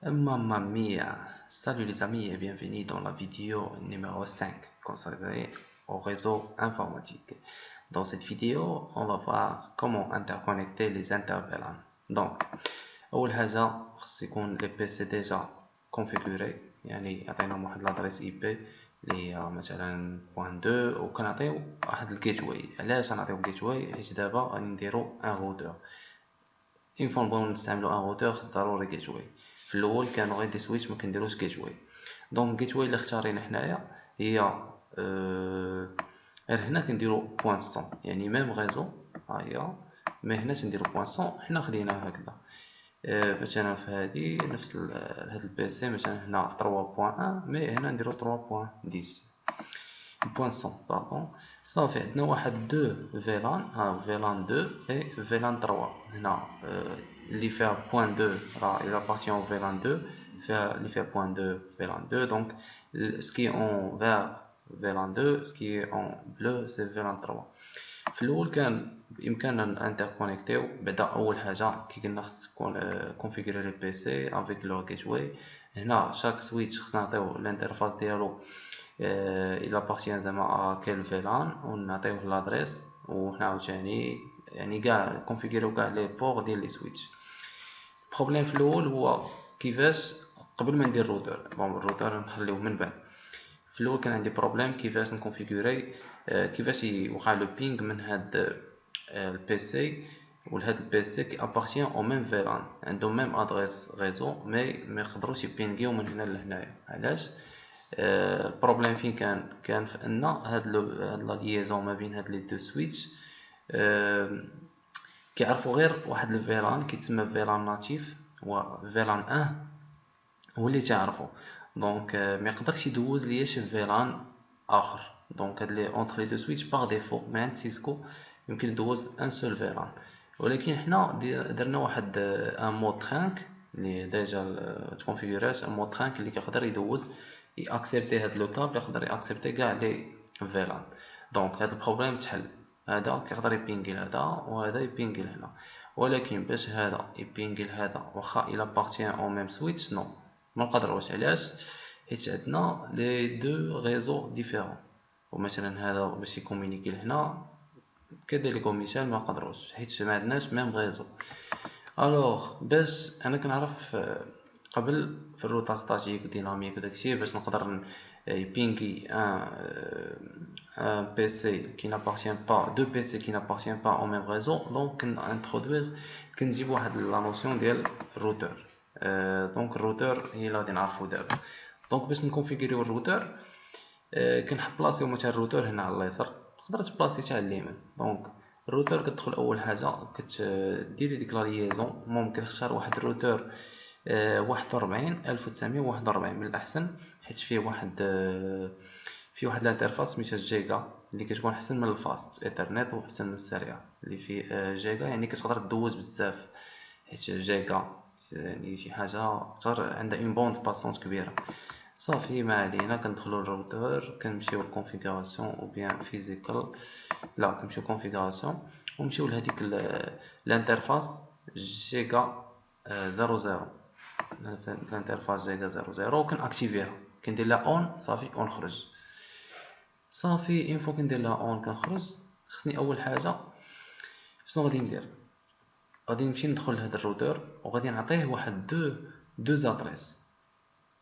Mamma mia! Salut les amis et bienvenue dans la vidéo numéro 5 consacrée au réseau informatique. Dans cette vidéo, on va voir comment interconnecter les intervalles. Donc, أول حاجة خص يكون لي بي سي ديجا configuré، يعني عطيناهم واحد لادريس اي بي اللي هي مثلا بوان دو، وكنعطيو واحد الجيت واي. علاش غنعطيو جيت واي؟ حيت دابا غادي نديرو ان روتور. اون فوا نبغيو نستعملو ان روتور خص ضروري جيت واي. في الاول كانوا غير دي سويتش ما كنديروش جيت واي. دونك جيت واي اللي اختارينا حنايا هي غير هنا كنديرو بوان سون، يعني ميم غيزو هاهي، مي هنا تنديرو بوان سون. حنا خديناها هكذا. مثلا في هادي نفس هاد البي سي، مثلا هنا 3.1 مي هنا نديرو 3.10 بوان سون باردون. صافي عندنا واحد دو فيلان، ها فيلان دو اي فيلان 3. هنا اللي فيها بوان دو راه il appartient au فيلان دو، فيها اللي فيها بوان دو فيلان دو. دونك سكي اون فير فيلان دو، سكي اون بلو سي فيلان 3. في الاول كان بامكاننا انتركونيكتيو. بعدا اول حاجه كي قلنا خص تكون كونفيغوري لي بي سي افيك لو جيت واي. هنا شاك سويتش خصنا نعطيو الانترفاس ديالو الى بارتيان زعما ا كيل فيلان، ونعطيوه لادريس، وحنا عاوتاني يعني كاع كونفيغوريو كاع لي بور ديال لي سويتش. البروبليم في الاول هو كيفاش قبل ما ندير الروتور. بون الروتور نخليوه من بعد. في الاول كان عندي بروبليم كيفاش نكونفيغوري، كيفاش يوقع لو بينغ من هاد البي سي ولهاد البي سي كي ابارتيان او ميم فيلان، عندهم ميم ادريس ريزو مي ما يقدروش يبينغيو من هنا لهنايا. علاش؟ البروبليم فين كان في ان هاد لا ليزون ما بين هاد لي دو سويتش كيعرفوا غير واحد الفيلان كيتسمى فيلان ناتيف، هو فيلان 1 هو اللي تعرفو. دونك ما يقدرش يدوز ليا شي فيلان اخر. دونك هاد لي اونتر لي دو سويتش باغ ديفو من عند سيسكو يمكن يدوز ان سول فيلان. ولكن حنا درنا واحد ان مود ترانك اللي ديجا تكونفيغورات، ان مود ترانك اللي كيقدر يدوز ياكسبتي هاد لو كابل، يقدر ياكسبتي كاع لي فيلان. دونك هاد البروبليم تحل. هذا كيقدر يبينغي لهذا وهذا يبينغي لهنا. ولكن باش هذا يبينغي لهذا واخا الى بارتيان او ميم سويتش نو ما نقدروش. علاش؟ حيت عندنا لي دو ريزو ديفيرون، ومثلا هذا باش يكومونيكي لهنا كذلك مثال ما نقدروش حيت ما عندناش ميم ريزو. الوغ باش انا كنعرف قبل في الروتا ستاتيك ديناميك وداكشي باش نقدر يبينغي ان بي سي كي نابارتيان با دو بي سي كي نابارتيان با او ميم ريزو. دونك كنانترودوير كنجيب واحد لا نوسيون ديال الروتور. دونك الروتور هي اللي غادي نعرفو دابا. دونك باش نكونفيغوريو الروتور كنبلاصيو مثلا الروتور هنا على اليسار، تقدر تبلاصي حتى على اليمين. دونك الروتور كتدخل اول حاجه كتديري ديك لا ليزون. ممكن تختار واحد الروتور 41 1941 من الاحسن، حيت فيه واحد الانترفاس سميتها جيجا اللي كتكون احسن من الفاست ايثرنت واحسن من السريع. اللي فيه جيجا يعني كتقدر دوز بزاف، حيت جيجا يعني شي حاجه تقدر عندها اون بوند باسونت كبيره. صافي ما علينا، كندخلو للروتور كنمشيو للكونفيغوراسيون او بيان فيزيكال، لا كنمشيو كونفيغوراسيون ونمشيو لهاديك الانترفاس جيجا 00. الانترفاس جيجا 00 كنأكتيفيها، كندير لها اون صافي ونخرج. صافي اون فوا كندير لها اون كنخرج. خصني اول حاجه شنو غادي ندير؟ غادي نمشي ندخل لهاد الروتور وغادي نعطيه واحد دو زادريس.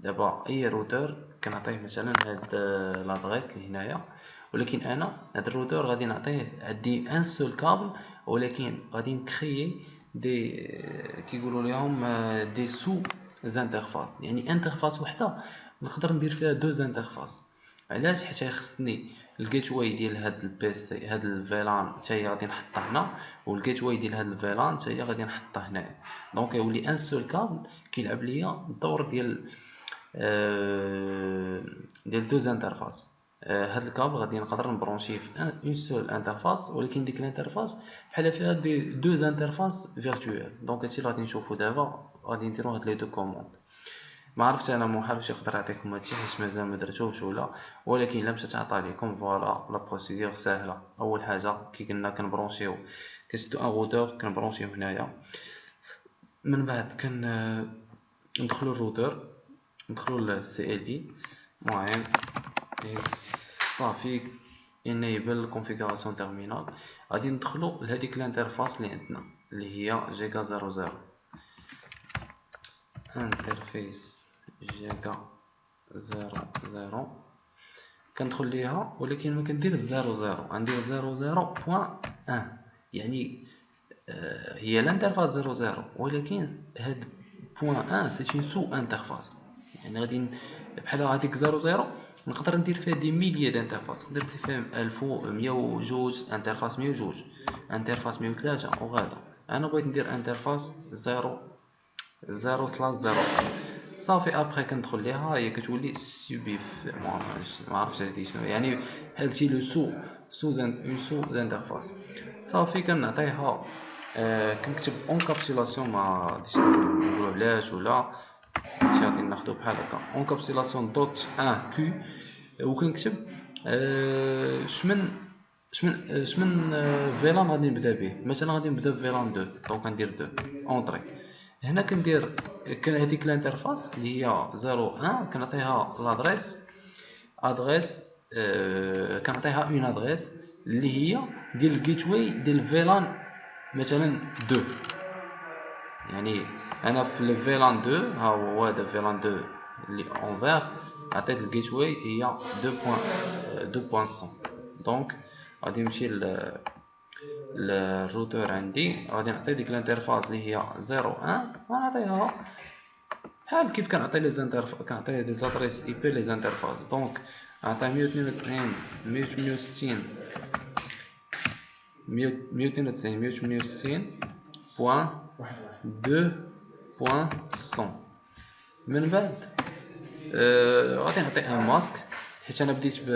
دابا اي روتور كنعطيه مثلا هاد لادريس اللي هنايا، ولكن انا هاد الروتور غادي نعطيه عندي ان سول كابل، ولكن غادي نكريي دي كيقولوا لهم دي سو زانترفاس، يعني انترفاس وحده نقدر ندير فيها دو زانترفاس. علاش؟ حيت غيخصني الجيت واي ديال هاد البي سي هاد الفيلان حتى هي غادي نحطها هنا، والجيت واي ديال هاد الفيلان حتى هي غادي نحطها هنايا. دونك يولي ان سول كابل كيلعب ليا الدور ديال دو زانترفاس. هاد الكابل غادي نقدر نبرونشيه في اون سول انترفاس، ولكن ديك الانترفاس بحال فيها دو زانترفاس فيرتوال. دونك هادشي اللي غادي نشوفو دابا. غادي نديرو هاد لي دو كوموند. ما عرفت انا محال واش يقدر يعطيكم هادشي حيت مازال ما درتوش ولا، ولكن الا مشات عطا ليكم فوالا لا بروسيدور ساهله. اول حاجه كي قلنا كنبرونشيو كنشدو ان روتور كنبرونشيو هنايا، من بعد ندخلو الروتر، ندخلو للسي ال اي، المهم اكس صافي انيبل كونفيغوراسيون تيرمينال. غادي ندخلو لهاديك الانترفاس اللي عندنا اللي هي جيجا 00 انترفيس جيجا 00 كندخل ليها، ولكن ما كندير 00 غندير 00.1 يعني هي الانترفاس 00 ولكن هاد بوان 1 سي اون سو انترفاس، يعني غادي بحال هاديك 00 نقدر ندير فيها دي ميليي دانترفاس، نقدر ندير فيها 1102 انترفاس 102 انترفاس 103 وغادا. انا بغيت ندير انترفاس 0/0 صافي. ابخي كندخل ليها هي كتولي سوبيف، ما عرفتش هادي شنو يعني، هادشي لو سو انترفاس. صافي كنعطيها كنكتب اونكابسولاسيون، ما غاديش نقولو علاش ولا شي غادي ناخدو بحال هكا اونكابسولاسيون دوت 1 كيو، وكنكتب شمن فيلان غادي نبدا به. مثلا غادي نبدا بفيلان 2 دونك غندير 2 اونطري. هنا كندير هذيك الانترفاس اللي هي 01 كنعطيها ادريس كنعطيها اون ادريس اللي هي ديال الجيت واي ديال فيلان مثلا 2. يعني انا في الفيلان 2 ها هو هذا فيلان 2 اللي اونفير عطيت الجيت واي هي 2.100. دونك غادي نمشي الروتور عندي، غادي نعطي ديك الانترفاس اللي هي 01 ونعطيها بحال كيف كنعطي لي زانترفاس، كنعطي دي زادريس اي بي لي زانترفاس. دونك نعطي 192 168 192 168 بوان 2.100. من بعد غادي نعطي ان ماسك، حيت انا بديت ب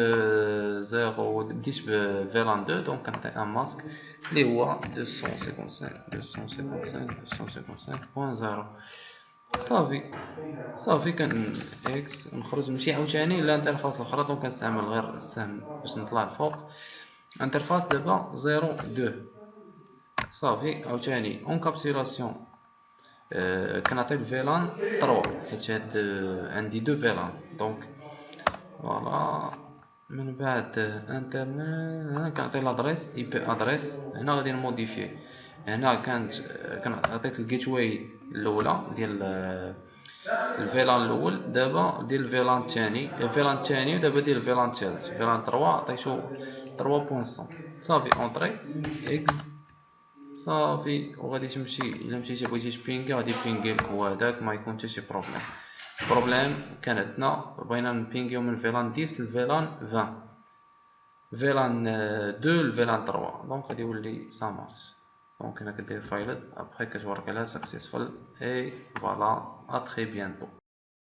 0 بديت ب فيلان 2 دونك كنعطي ان ماسك اللي هو 255.0. صافي كان اكس نخرج نمشي عاوتاني للانترفاس الاخرى. دونك كنستعمل غير السهم باش نطلع الفوق. انترفاس دابا 02 صافي عاوتاني اونكابسولاسيون كنعطي الفيلان 3 حيت هاد عندي 2 فيلان. دونك فوالا من بعد انترنت كنعطي لادريس اي بي ادريس. هنا غادي نموديفيه، هنا كانت عطيت الجيت واي الاولى ديال الفيلان الاول، دابا ديال الفيلان الثاني ودابا ديال الفيلان الثالث فيلان 3 عطيتو 3.100. صافي اونطري اكس صافي. وغادي تمشي الا مشيتي بغيتي تبينغي غادي يبينغي لك هو هداك، ما يكون حتى شي بروبليم. كان عندنا بغينا نبينغيو من فيلان 10 لفيلان 20 فيلان 2 لفيلان 3 دونك غادي يولي سا مارش. دونك هنا كدير فايلت ابخي كتورك على سكسيسفول اي فوالا. ا تري بيانتو.